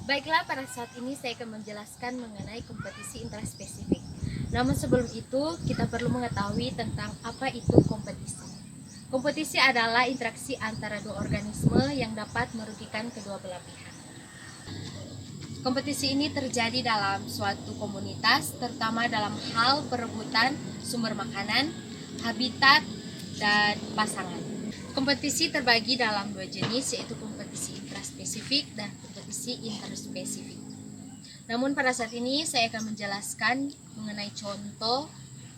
Baiklah, pada saat ini saya akan menjelaskan mengenai kompetisi intraspesifik. Namun sebelum itu, kita perlu mengetahui tentang apa itu kompetisi. Kompetisi adalah interaksi antara dua organisme yang dapat merugikan kedua belah pihak. Kompetisi ini terjadi dalam suatu komunitas, terutama dalam hal perebutan sumber makanan, habitat, dan pasangan. Kompetisi terbagi dalam dua jenis, yaitu kompetisi intraspesifik dan kompetisi interspesifik. Namun pada saat ini saya akan menjelaskan mengenai contoh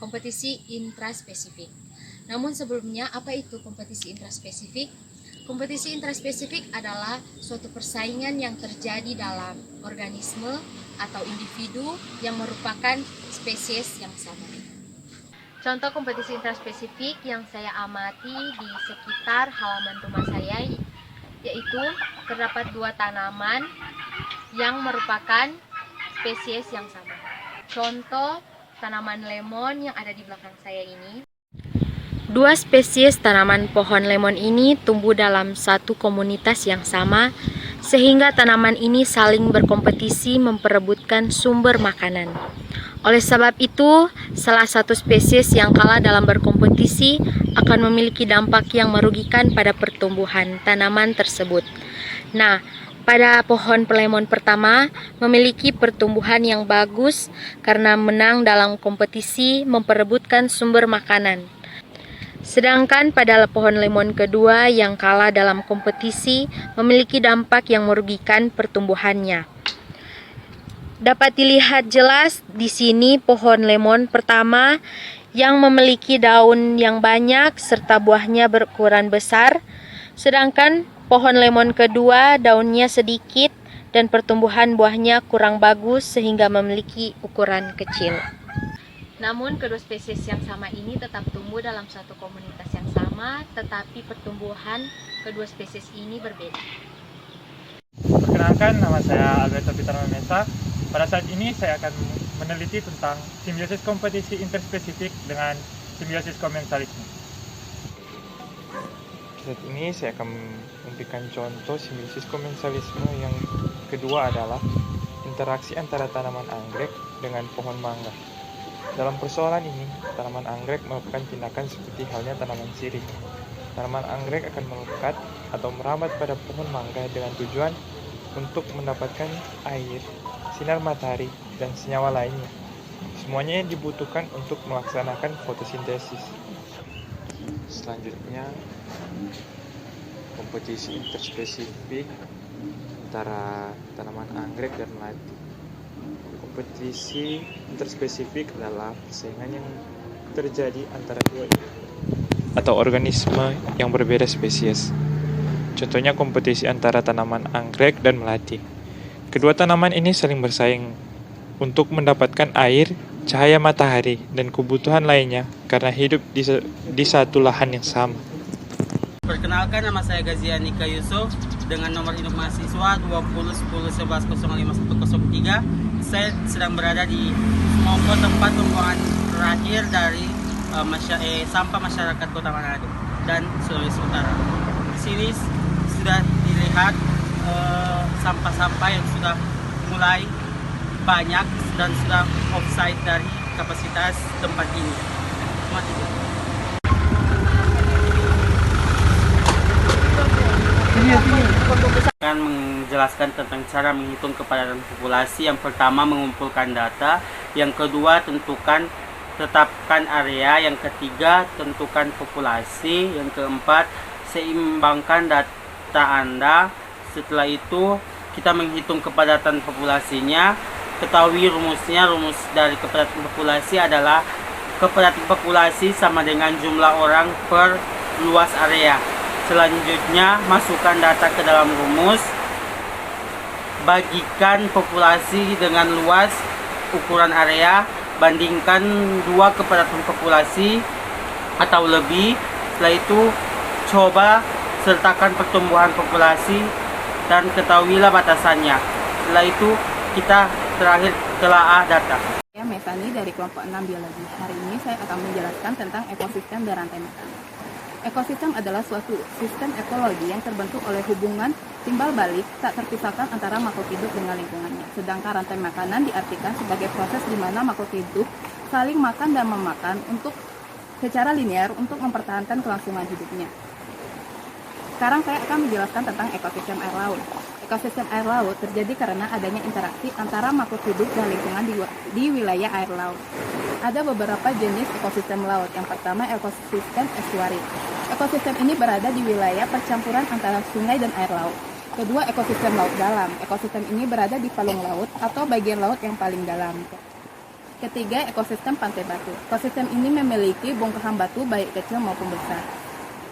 kompetisi intraspesifik. Namun sebelumnya, apa itu kompetisi intraspesifik? Kompetisi intraspesifik adalah suatu persaingan yang terjadi dalam organisme atau individu yang merupakan spesies yang sama. Contoh kompetisi intraspesifik yang saya amati di sekitar halaman rumah saya, yaitu terdapat dua tanaman yang merupakan spesies yang sama. Contoh tanaman lemon yang ada di belakang saya ini. Dua spesies tanaman pohon lemon ini tumbuh dalam satu komunitas yang sama, sehingga tanaman ini saling berkompetisi memperebutkan sumber makanan. Oleh sebab itu, salah satu spesies yang kalah dalam berkompetisi akan memiliki dampak yang merugikan pada pertumbuhan tanaman tersebut. Nah, pada pohon lemon pertama memiliki pertumbuhan yang bagus karena menang dalam kompetisi memperebutkan sumber makanan. Sedangkan pada pohon lemon kedua yang kalah dalam kompetisi memiliki dampak yang merugikan pertumbuhannya. Dapat dilihat jelas di sini pohon lemon pertama yang memiliki daun yang banyak serta buahnya berukuran besar, sedangkan pohon lemon kedua daunnya sedikit dan pertumbuhan buahnya kurang bagus sehingga memiliki ukuran kecil. Namun kedua spesies yang sama ini tetap tumbuh dalam satu komunitas yang sama, tetapi pertumbuhan kedua spesies ini berbeda. Perkenalkan, nama saya Alberto Pitaro Mesa. Pada saat ini saya akan meneliti tentang simbiosis kompetisi interspesifik dengan simbiosis komensalisme. Saat ini saya akan memberikan contoh simbiosis komensalisme yang kedua adalah interaksi antara tanaman anggrek dengan pohon mangga. Dalam persoalan ini, tanaman anggrek melakukan tindakan seperti halnya tanaman sirih. Tanaman anggrek akan melekat atau merambat pada pohon mangga dengan tujuan untuk mendapatkan air, sinar matahari, dan senyawa lainnya. Semuanya yang dibutuhkan untuk melaksanakan fotosintesis. Selanjutnya, kompetisi interspesifik antara tanaman anggrek dan melati. Kompetisi interspesifik adalah persaingan yang terjadi antara dua atau organisme yang berbeda spesies. Contohnya kompetisi antara tanaman anggrek dan melati. Kedua tanaman ini saling bersaing untuk mendapatkan air, cahaya matahari, dan kebutuhan lainnya karena hidup di satu lahan yang sama. Perkenalkan, nama saya Gazianika Yusuf dengan nomor induk mahasiswa 201011051103. Saya sedang berada di Semongko, tempat pembuangan terakhir dari sampah masyarakat Kota Manado dan Sulawesi Utara. Di sini sudah dilihat sampah-sampah yang sudah mulai banyak dan sudah offside dari kapasitas tempat ini. Akan menjelaskan tentang cara menghitung kepadatan populasi. Yang pertama, mengumpulkan data. Yang kedua, tetapkan area. Yang ketiga, tentukan populasi. Yang keempat, seimbangkan data Anda. Setelah itu, kita menghitung kepadatan populasinya. Ketahui rumusnya. Rumus dari kepadatan populasi adalah kepadatan populasi sama dengan jumlah orang per luas area. Selanjutnya, masukkan data ke dalam rumus, bagikan populasi dengan luas ukuran area, bandingkan dua kepadatan populasi atau lebih. Setelah itu, coba sertakan pertumbuhan populasi dan ketahuilah batasannya. Setelah itu, kita terakhir telaah data. Saya Mesani dari kelompok 6 biologi. Hari ini saya akan menjelaskan tentang ekosistem dan rantai makanan. Ekosistem adalah suatu sistem ekologi yang terbentuk oleh hubungan timbal balik tak terpisahkan antara makhluk hidup dengan lingkungannya. Sedangkan rantai makanan diartikan sebagai proses di mana makhluk hidup saling makan dan memakan secara linear untuk mempertahankan kelangsungan hidupnya. Sekarang saya akan menjelaskan tentang ekosistem air laut. Ekosistem air laut terjadi karena adanya interaksi antara makhluk hidup dan lingkungan di wilayah air laut. Ada beberapa jenis ekosistem laut. Yang pertama, ekosistem estuari. Ekosistem ini berada di wilayah percampuran antara sungai dan air laut. Kedua, ekosistem laut dalam. Ekosistem ini berada di palung laut atau bagian laut yang paling dalam. Ketiga, ekosistem pantai batu. Ekosistem ini memiliki bongkahan batu baik kecil maupun besar.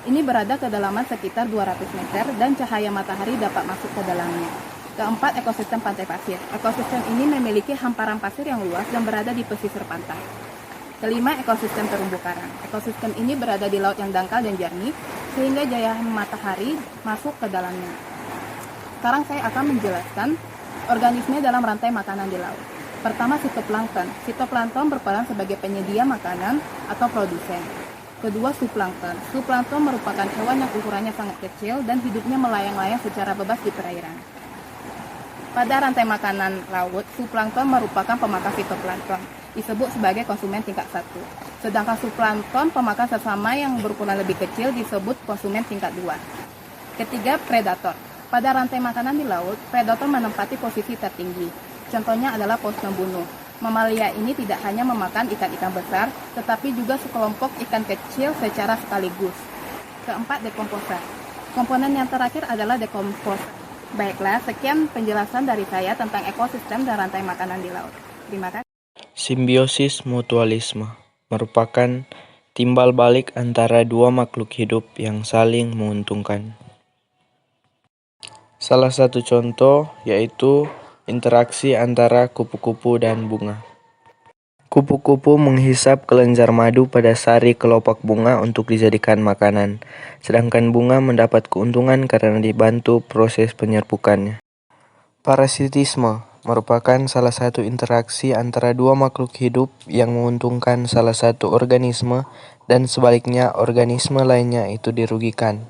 Ini berada kedalaman sekitar 200 meter dan cahaya matahari dapat masuk ke dalamnya. Keempat, ekosistem pantai pasir. Ekosistem ini memiliki hamparan pasir yang luas dan berada di pesisir pantai. Kelima, ekosistem terumbu karang. Ekosistem ini berada di laut yang dangkal dan jernih, sehingga cahaya matahari masuk ke dalamnya. Sekarang saya akan menjelaskan organisme dalam rantai makanan di laut. Pertama, fitoplankton. Fitoplankton berperan sebagai penyedia makanan atau produsen. Kedua, zooplankton. Zooplankton merupakan hewan yang ukurannya sangat kecil dan hidupnya melayang-layang secara bebas di perairan. Pada rantai makanan laut, zooplankton merupakan pemakan fitoplankton, disebut sebagai konsumen tingkat 1. Sedangkan zooplankton pemakan sesama yang berukuran lebih kecil disebut konsumen tingkat 2. Ketiga, predator. Pada rantai makanan di laut, predator menempati posisi tertinggi. Contohnya adalah paus pembunuh. Mamalia ini tidak hanya memakan ikan-ikan besar, tetapi juga sekelompok ikan kecil secara sekaligus. Keempat, dekomposer. Komponen yang terakhir adalah dekomposer. Baiklah, sekian penjelasan dari saya tentang ekosistem dan rantai makanan di laut. Terima kasih. Simbiosis mutualisme merupakan timbal balik antara dua makhluk hidup yang saling menguntungkan. Salah satu contoh yaitu interaksi antara kupu-kupu dan bunga. Kupu-kupu menghisap kelenjar madu pada sari kelopak bunga untuk dijadikan makanan, sedangkan bunga mendapat keuntungan karena dibantu proses penyerbukannya. Parasitisme merupakan salah satu interaksi antara dua makhluk hidup yang menguntungkan salah satu organisme dan sebaliknya organisme lainnya itu dirugikan.